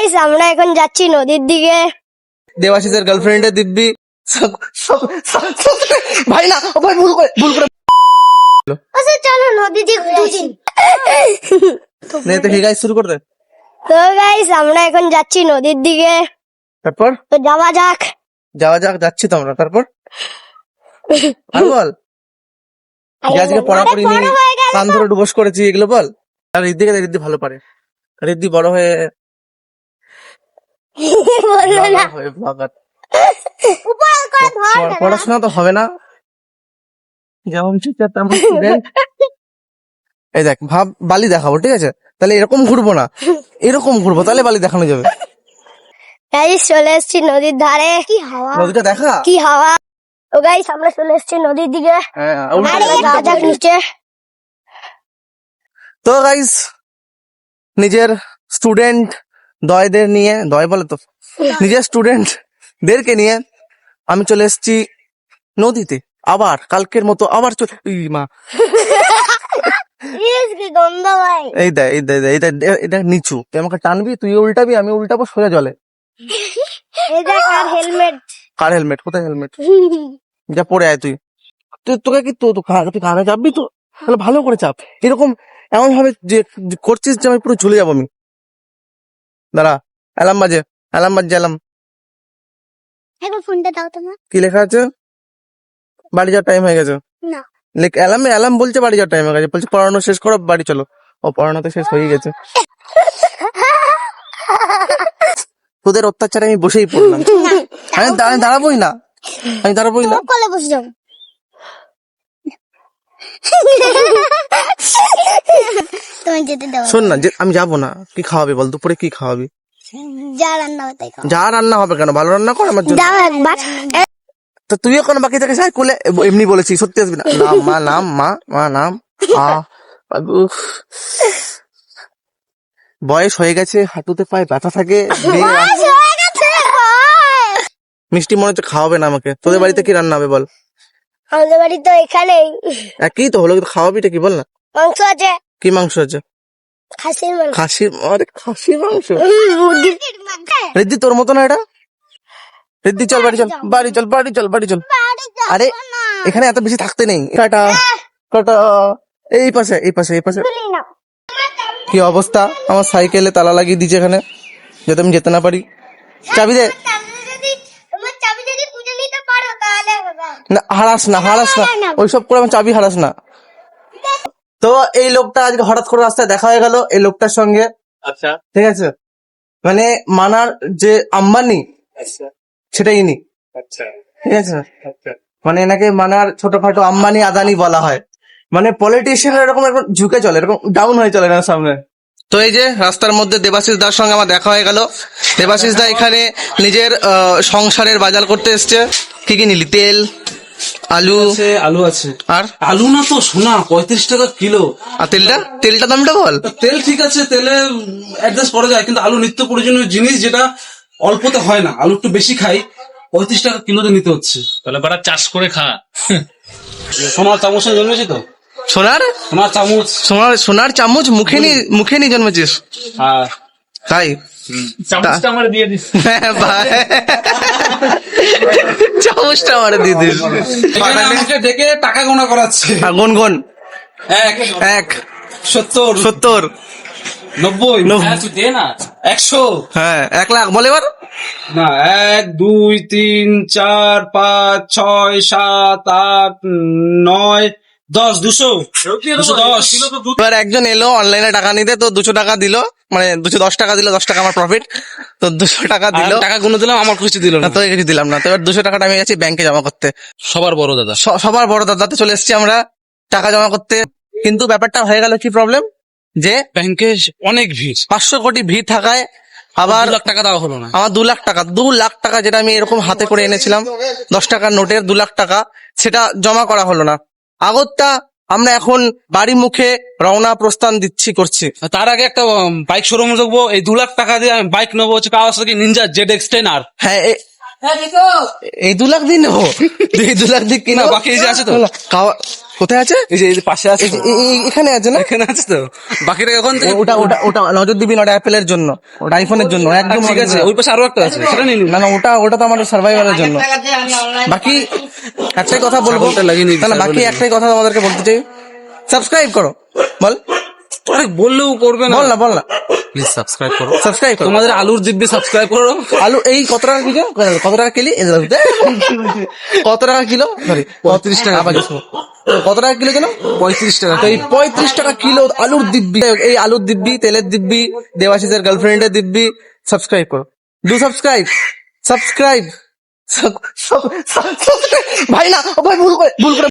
Guys আমরা এখন যাচ্ছি নদীর দিকে। দেবাশিসের গার্লফ্রেন্ডের দিব্যি ভাই না ও ভাই ভুল করে আচ্ছা চলো নদীর দিকে ঘুরছি। নে তো গাইস শুরু করতে। তো গাইস আমরা এখন যাচ্ছি নদীর দিকে, তারপর তো যাওয়া যাক। যাচ্ছি তো আমরা। তারপর আর বল যে আজকে পড়াপড়ি নেই, কান ধরে ডুবস করেছি, এগুলো বল। আর রিদ্ধি ভালো পারে, রিদ্ধি বড় হয়ে বললো না বাগাত। উপর করে ধর না। পড়াশোনা তো হবে না, যেমন টিচার তেমন স্টুডেন্ট। এই দেখ ভাব বালি দেখাবো, ঠিক আছে? তাহলে এরকম ঘুরবো না, এরকম ঘুরবো, তাহলে বালি দেখানো যাবে। গাইস চলে এসেছি নদীর ধারে। কি হাওয়া, নদীটা দেখা। কি হাওয়া। তো গাইস আমরা চলে এসেছি নদীর দিকে। হ্যাঁ আরে যাওয়া যাক নিচে। তো গাইস নিজের স্টুডেন্ট দয়দের নিয়ে, দয় বলে তো, নিজের স্টুডেন্ট দেরকে নিয়ে আমি চলে এসেছি নদীতে। আবার কালকের মতো আবার মা কি গন্ধ ভাই। এটা নিচু, তুই আমাকে টানবি, তুই উল্টাবি, আমি উল্টাবো সোজা জলে। এই দেখ আর হেলমেট। কার হেলমেট? কোথায় হেলমেট? যা পরে আয় তুই। তোকে কি তুই কানে চাপবি তো? তাহলে ভালো করে চাপ, এরকম এমন ভাবে যে করছিস যে আমি পুরো ঝুলে যাবো আমি। দাঁড়া, অ্যালার্ম বাজে। একবার ফোনটা দাও তোমার। কি লেখা আছে? বাড়ি যাওয়ার টাইম হয়ে গেছে। না অ্যালার্ম বলছে বাড়ি যাওয়ার টাইম হয়ে গেছে, বলছে পড়ানো শেষ করো, বাড়ি চলো। ও পড়ানো তো শেষ হয়ে গেছে। তোদের অত্যাচারে আমি বসেই পড়লাম। আমি দাঁড়াবোই না। কলে বসে যাও। তুমি যেতে দাও। শোন না, আমি যাবো না। কি খাওয়াবি বল? দুপুরে কি খাওয়াবি? যা রান্না হবে তাই খাও। যা রান্না হবে, কেন ভালো রান্না কর আমার জন্য। দাও একবার। তো তুইও কোনো বাকি থেকে যাই কোলে, এমনি বলেছি, সত্যি আসবি না। নাম উফ। বয়স হয়ে গেছে, হাঁটুতে পায়ে ব্যথা থাকে। মিষ্টি মনে হচ্ছে খাওয়াবে না আমাকে। তোদের বাড়িতে কি রান্না হবে বল? আমাদের বাড়ি তো এখানেই একই তো হলো, কিন্তু খাওয়াবিটা কি বল না? মাংস আছে। কি মাংস আছে? খাসির মাংস। খাসির মাংস। মুরগির। রিদ্ধি তোর মতো না এটা। রিদ্ধি চল বাড়ি চল। আরে এখানে এত বেশি থাকতে নেই। টাটা। এই পাশে। কি অবস্থা, আমার সাইকেলে তালা লাগিয়ে দিয়েছে এখানে, যাতে আমি যেতে না পারি। চাবি দে। না হারাস না, ওইসব করে আমার চাবি হারাস না। তো এই লোকটা আজকে হঠাৎ করে রাস্তায় দেখা হয়ে গেল এই লোকটার সঙ্গে। আচ্ছা ঠিক আছে, মানে মানার যে আম্বানি সেটা ইনি। আচ্ছা ঠিক আছে, মানে এনাকে মানার ছোটখাটো আম্বানি আদানি বলা হয়। মানে পলিটিশিয়ান এরকম ঝুঁকে চলে, এরকম ডাউন হয়ে চলে না সামনে। তো এই যে রাস্তার মধ্যে দেবাশিস দার সঙ্গে আমার দেখা হয়ে গেল। দেবাশিস দা এখানে নিজের সংসারের বাজার করতে এসছে। কি নিলি? তেল, আলু আছে। আর আলু না তো সোনা, 35 টাকা কিলো। আর তেলটা দামটা বল। তেল ঠিক আছে, তেলে অ্যাডজাস্ট করা যায়, কিন্তু আলু নিত্য প্রয়োজনীয় জিনিস, যেটা অল্পতে হয় না। আলু একটু বেশি খাই, 35 টাকা কিলোতে নিতে হচ্ছে। তাহলে বাড়া চাষ করে খা। সোনার চামচে জন্মেছি তো। সোনার চামচ মুখে নি জন্মেছিস? হ্যাঁ তাই চামচটা আমার দিয়ে দিস। চামচটা আমার দিয়ে দিস। আমাকে ডেকে টাকা গোনা করাচ্ছে। গুনগুন 1 70 90 তুই দে না। 100। হ্যাঁ 1 লাখ বলে এবার। না 1 2 3 4 5 6 7 8 9 10 210। এবার একজন এলো অনলাইনে টাকা নিতে, তো 200 টাকা দিল, মানে 210 টাকা দিল, 10 টাকা আমার প্রফিট। তো 200 টাকা দিল, টাকা গুনে দিলাম, আমার কিছু দিল না। তো কিছু দিলাম না। তো এবার 200 টাকাটা আমি গেছি ব্যাংকে জমা করতে। সবার বড় দাদা, সবার বড় দাদাতে চলে এসেছি আমরা টাকা জমা করতে। কিন্তু ব্যাপারটা হয়ে গেল কি প্রবলেম, যে ব্যাংকে অনেক ভিড়, 500 কোটি ভিড় থাকায় আবার 2 লাখ টাকা দেওয়া হলো না। আমার 2 লাখ টাকা যেটা আমি এরকম হাতে করে এনেছিলাম, 10 টাকার নোটের 2 লাখ টাকা, সেটা জমা করা হলো না। আগত্যা আমরা এখন বাড়ি মুখে রওনা প্রস্থান করছি। তার আগে একটা বাইক শোরুম দেখবো, এই 2 লাখ টাকা দিয়ে আমি বাইক নেবো, হচ্ছে কাওয়াসাকি নিনজা ZX-10R। হ্যাঁ এই 2 লাখ দিন নেবো, 2 লাখ দিন কিনা বাকি যে আছে তো। কোথায় আছে? এই যে পাশে আছে, এখানে আছে না? এখানে আছে তো, বাকিটা এখন থেকে ওটা ওটা ওটা নজর দিবি না, ওটা অ্যাপেলের জন্য, ওটা আইফোনের জন্য একদম ঠিক আছে। নজর ওই পাশে আরো একটা আছে, সেটা নিয়ে নিন। না না, ওটা তো আমার সার্ভাইভালের জন্য। বাকি একটাই কথা বলবো, ছাগলটা লাগিয়ে নিবি, না না, বাকি ছাগল। একটাই কথা আমাদেরকে বলতে চাই, সাবস্ক্রাইব করো। বল আরে বললেও করবে না, বল না প্লিজ সাবস্ক্রাইব করো। সাবস্ক্রাইব করো। তোমাদের আলুর দিব্যি সাবস্ক্রাইব করো। আলু এই কত টাকা কিলো? কত টাকা কিলো? কত টাকা কিলো? সরি 35 টাকা আবার কিলো। কিছু। কত টাকা কিলো যেন? 35 টাকা। তো এই 35 টাকা কিলো আলুর দিব্যি, এই আলুর দিব্যি, তেলের দিব্যি, দেবাশিসের গার্লফ্রেন্ডের দিব্যি, সাবস্ক্রাইব করো। Do subscribe, subscribe. ভাই না, ভাই ভুল করে